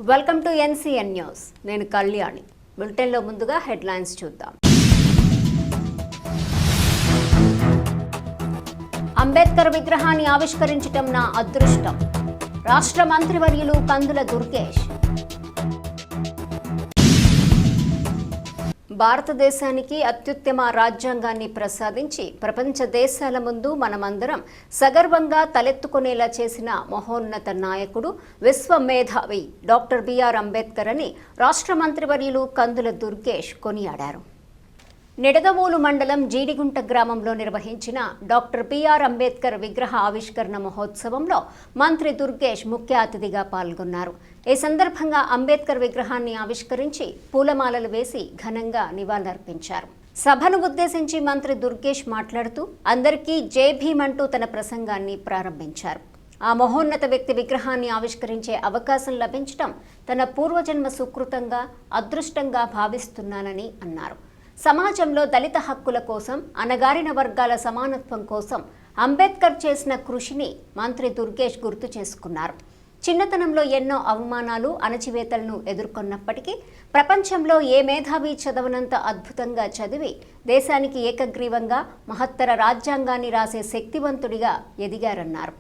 Welcome to NCN news. నేను కళ్యాణి. బులెటిన్లో ముందుగా హెడ్లైన్స్ చూద్దాం. అంబేద్కర్ విగ్రహాన్ని ఆవిష్కరించటం నా అదృష్టం. రాష్ట్ర మంత్రివర్యులు కందుల దుర్గేష్. భారతదేశానికి అత్యుత్తమ రాజ్యాంగాన్ని ప్రసాదించి ప్రపంచ దేశాల ముందు మనమందరం సగర్వంగా తలెత్తుకునేలా చేసిన మహోన్నత నాయకుడు, విశ్వ మేధావి డాక్టర్ బిఆర్ అంబేద్కర్ అని రాష్ట్ర మంత్రివర్యులు కందుల దుర్గేష్ కొనియాడారు. నిడదవోలు మండలం జీడిగుంట గ్రామంలో నిర్వహించిన డాక్టర్ బిఆర్ అంబేద్కర్ విగ్రహ ఆవిష్కరణ మహోత్సవంలో మంత్రి దుర్గేష్ ముఖ్య అతిథిగా పాల్గొన్నారు. ఈ సందర్భంగా అంబేద్కర్ విగ్రహాన్ని ఆవిష్కరించి పూలమాలలు వేసి ఘనంగా నివాళులర్పించారు. సభను ఉద్దేశించి మంత్రి దుర్గేష్ మాట్లాడుతూ అందరికీ జై భీమ్ అంటూ తన ప్రసంగాన్ని ప్రారంభించారు. ఆ మహోన్నత వ్యక్తి విగ్రహాన్ని ఆవిష్కరించే అవకాశం లభించడం తన పూర్వజన్మ సుకృతంగా, అదృష్టంగా భావిస్తున్నానని అన్నారు. సమాజంలో దళిత హక్కుల కోసం, అణగారిన వర్గాల సమానత్వం కోసం అంబేద్కర్ చేసిన కృషిని మంత్రి దుర్గేష్ గుర్తు చేసుకున్నారు. చిన్నతనంలో ఎన్నో అవమానాలు, అణచివేతలను ఎదుర్కొన్నప్పటికీ ప్రపంచంలో ఏ మేధావి చదవనంత అద్భుతంగా చదివి దేశానికి ఏకగ్రీవంగా మహత్తర రాజ్యాంగాన్ని రాసే శక్తివంతుడిగా ఎదిగారన్నారు.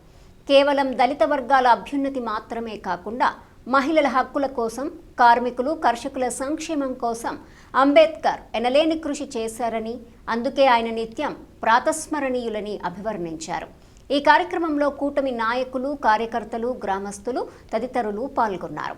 కేవలం దళిత వర్గాల అభ్యున్నతి మాత్రమే కాకుండా మహిళల హక్కుల కోసం, కార్మికులు, కర్షకుల సంక్షేమం కోసం అంబేద్కర్ ఎనలేని కృషి చేశారని, అందుకే ఆయన నిత్యం ప్రాతస్మరణీయులని అభివర్ణించారు. ఈ కార్యక్రమంలో కూటమి నాయకులు, కార్యకర్తలు, గ్రామస్తులు తదితరులు పాల్గొన్నారు.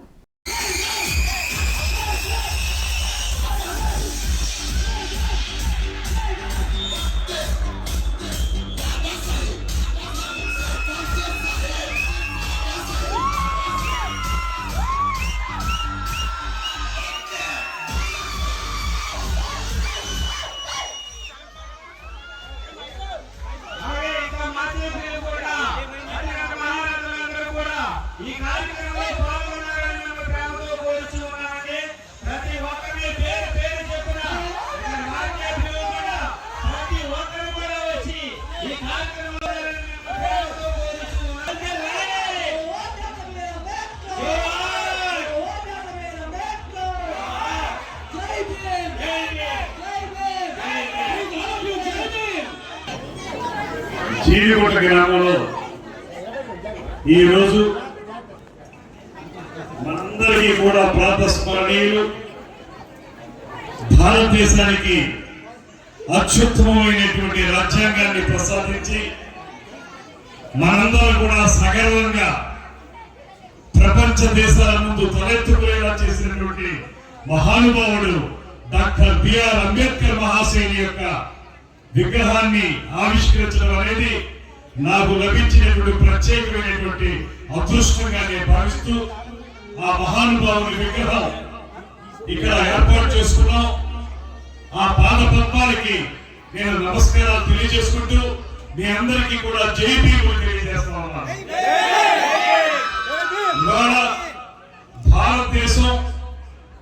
జీడిగుంట గ్రామంలో ఈరోజు మనందరికీ కూడా ప్రాతస్మరణీయులు, భారతదేశానికి అత్యుత్తమమైనటువంటి రాజ్యాంగాన్ని ప్రసాదించి మనందరం కూడా సగర్వంగా ప్రపంచ దేశాల ముందు తలెత్తుకునేలా చేసినటువంటి మహానుభావుడు డాక్టర్ బిఆర్ అంబేద్కర్ మహాశయుని యొక్క విగ్రహాన్ని ఆవిష్కరించడం అనేది నాకు లభించినటువంటి ప్రత్యేకమైనటువంటి అదృష్టంగా నేను భావిస్తూ ఆ మహానుభావుని విగ్రహం ఇక్కడ ఏర్పాటు చేసుకున్నాం. ఆ పాద పద్మాలకి నేను నమస్కారాలు తెలియజేసుకుంటూ మీ అందరికీ కూడా జై భీములు తెలియజేస్తా ఉన్నాను. ఇవాళ భారతదేశం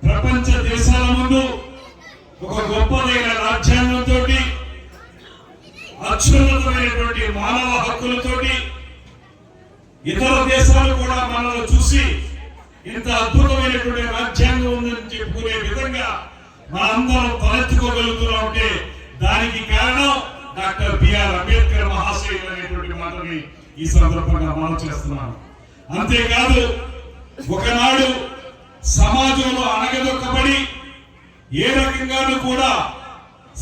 ప్రపంచ దేశాల ముందు ఒక గొప్పదైన రాజ్యాంగంతో, అత్యున్నతమైనటువంటి మానవ హక్కులతోటి ఇతర దేశాలు కూడా మనల్ని చూసి ఇంత అద్భుతమైనటువంటి రాజ్యాంగం ఉందని చెప్పుకునే విధంగా మనందరం తలెత్తుకోగలుగుతున్నాం అంటే దానికి కారణం డాక్టర్ బిఆర్ అంబేద్కర్ మహాశయులు అనేటువంటి మాటని ఈ సందర్భంగా మనం చేస్తున్నాను. అంతేకాదు, ఒకనాడు సమాజంలో అణగదొక్కబడి ఏ రకంగానూ కూడా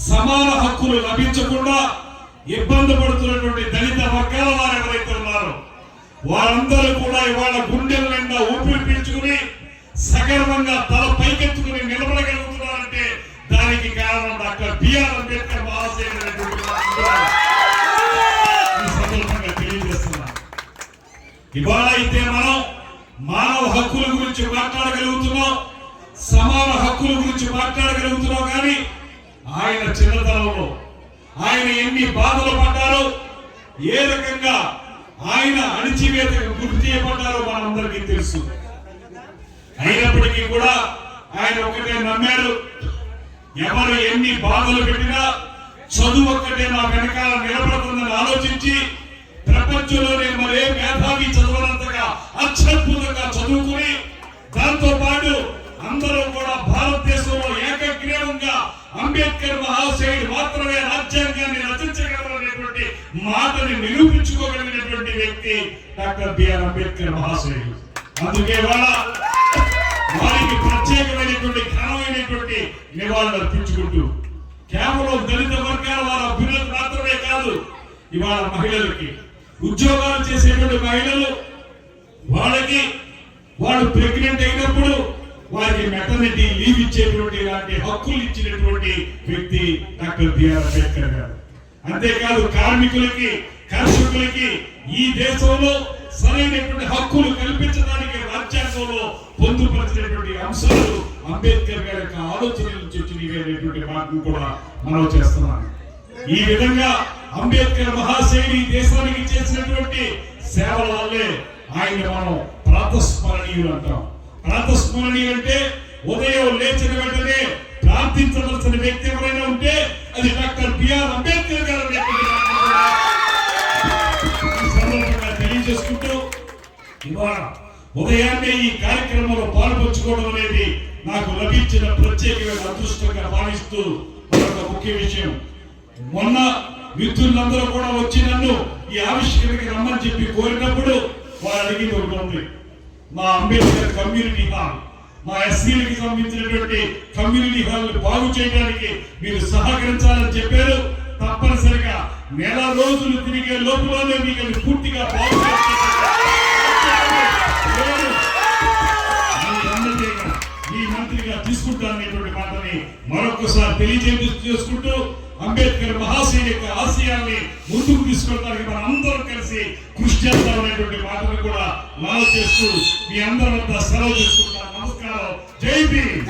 సమాన హక్కులు లభించకుండా ఇబ్బంది పడుతున్నటువంటి దళిత వర్గాల వారు ఎవరైతే ఉన్నారో వారందరూ కూడా ఇవాళ గుండెల నిండా ఊపిరి పీల్చుకుని సగర్వంగా తల పైకెత్తుకుని నిలబడగలుగుతున్నారంటే దానికి కారణం డాక్టర్ బిఆర్ అంబేద్కర్ మహాశయులు ఈ సందర్భంగా తెలియజేస్తున్నాను. ఇవాళ అయితే మనం మానవ హక్కుల గురించి మాట్లాడగలుగుతున్నాం, సమాన హక్కుల గురించి మాట్లాడగలుగుతున్నాం. కానీ ఆయన చిన్నతనంలో ఆయన ఎన్ని బాధలు పడ్డారో, ఏ రకంగా ఆయన అణచివేతకు గురి చేయబడ్డారో మనందరికీ తెలుసు. అయినప్పటికీ కూడా ఆయన ఒకటే నమ్మారు, ఎవరు ఎన్ని బాధలు పెట్టినా చదువు ఒక్కటే నా వెనకాల నిలబడుతుందని ఆలోచించి ప్రపంచంలోనే మరే మేధావి చదవనంతగా అత్యద్భుతంగా చదువుకుని దాంతో వ్యక్తి డాక్టర్ బిఆర్ అంబేద్కర్ మహాశయుడు. అందుకే వారికి ప్రత్యేకమైనటువంటి ఘనమైనటువంటి నివాళులు అర్పించుకుంటూ కేవలం దళిత వర్గాల వారి అభ్యున్నతి మాత్రమే కాదు, ఇవాళ మహిళలకి ఉద్యోగాలు చేసేటువంటి మహిళలు వాళ్ళు ప్రెగ్నెంట్ అయినప్పుడు వారికి మెటర్నిటీ లీవ్ ఇచ్చేటువంటి ఇలాంటి హక్కులు ఇచ్చినటువంటి వ్యక్తి డాక్టర్ బిఆర్ అంబేద్కర్ గారు. అంతేకాదు కార్మికులకి కర్షకులకి ఈ దేశంలో సరైనటువంటి హక్కులు కల్పించడానికి రాజ్యాంగంలో పొందుపరిచినటువంటి అంశాలు అంబేద్కర్ గారి యొక్క ఆలోచనల నుంచి వచ్చినటువంటి మాటను కూడా మనం చేస్తున్నాం. ఈ విధంగా అంబేద్కర్ మహాశయుడు దేశానికి చేసినటువంటి సేవల వల్లే ఆయన మనం ప్రాతస్మరణీయులు అంటాం. ప్రాతస్మరణీయులు అంటే ఉదయం లేచిన వెంటనే ప్రార్థించవలసిన వ్యక్తి ఎవరైనా ఉంటే అది డాక్టర్ బిఆర్ అంబేద్కర్ గారు తెలియజేసుకుంటూ ఇవాళ ఉదయాన్నే ఈ కార్యక్రమంలో పాల్పంచుకోవడం అనేది నాకు లభించిన ప్రత్యేకమైన అదృష్టంగా భావిస్తూ మరొక ముఖ్య విషయం, మొన్న మిత్రులందరూ కూడా వచ్చి నన్ను ఈ ఆవిష్కరణకి రమ్మని చెప్పి కోరినప్పుడు వారు అడిగింది ఒకటి ఉంది. మా అంబేద్కర్ కమ్యూనిటీ హాల్, మా ఎస్సీలకి సంబంధించినటువంటి కమ్యూనిటీ హాల్ బాగు చేయడానికి మీరు సహకరించాలని చెప్పారు. తప్పనిసరిగా నెల రోజులు తిరిగే లోపలనే మీకు అది పూర్తిగా బాగు ఈ మంత్రిగా తీసుకుంటాననేటువంటి మాటని మరొకసారి తెలియజేసుకుంటూ అంబేద్కర్ మహాశయుడి యొక్క ఆశయాల్ని ముందుకు తీసుకెళ్ళడానికి మనం అందరం కలిసి కృషి చేస్తామనేటువంటి మాటను కూడా మనవి చేస్తూ మీ అందరి వద్ద సెలవు తీసుకుంటాం. నమస్కారం. జై భీమ్.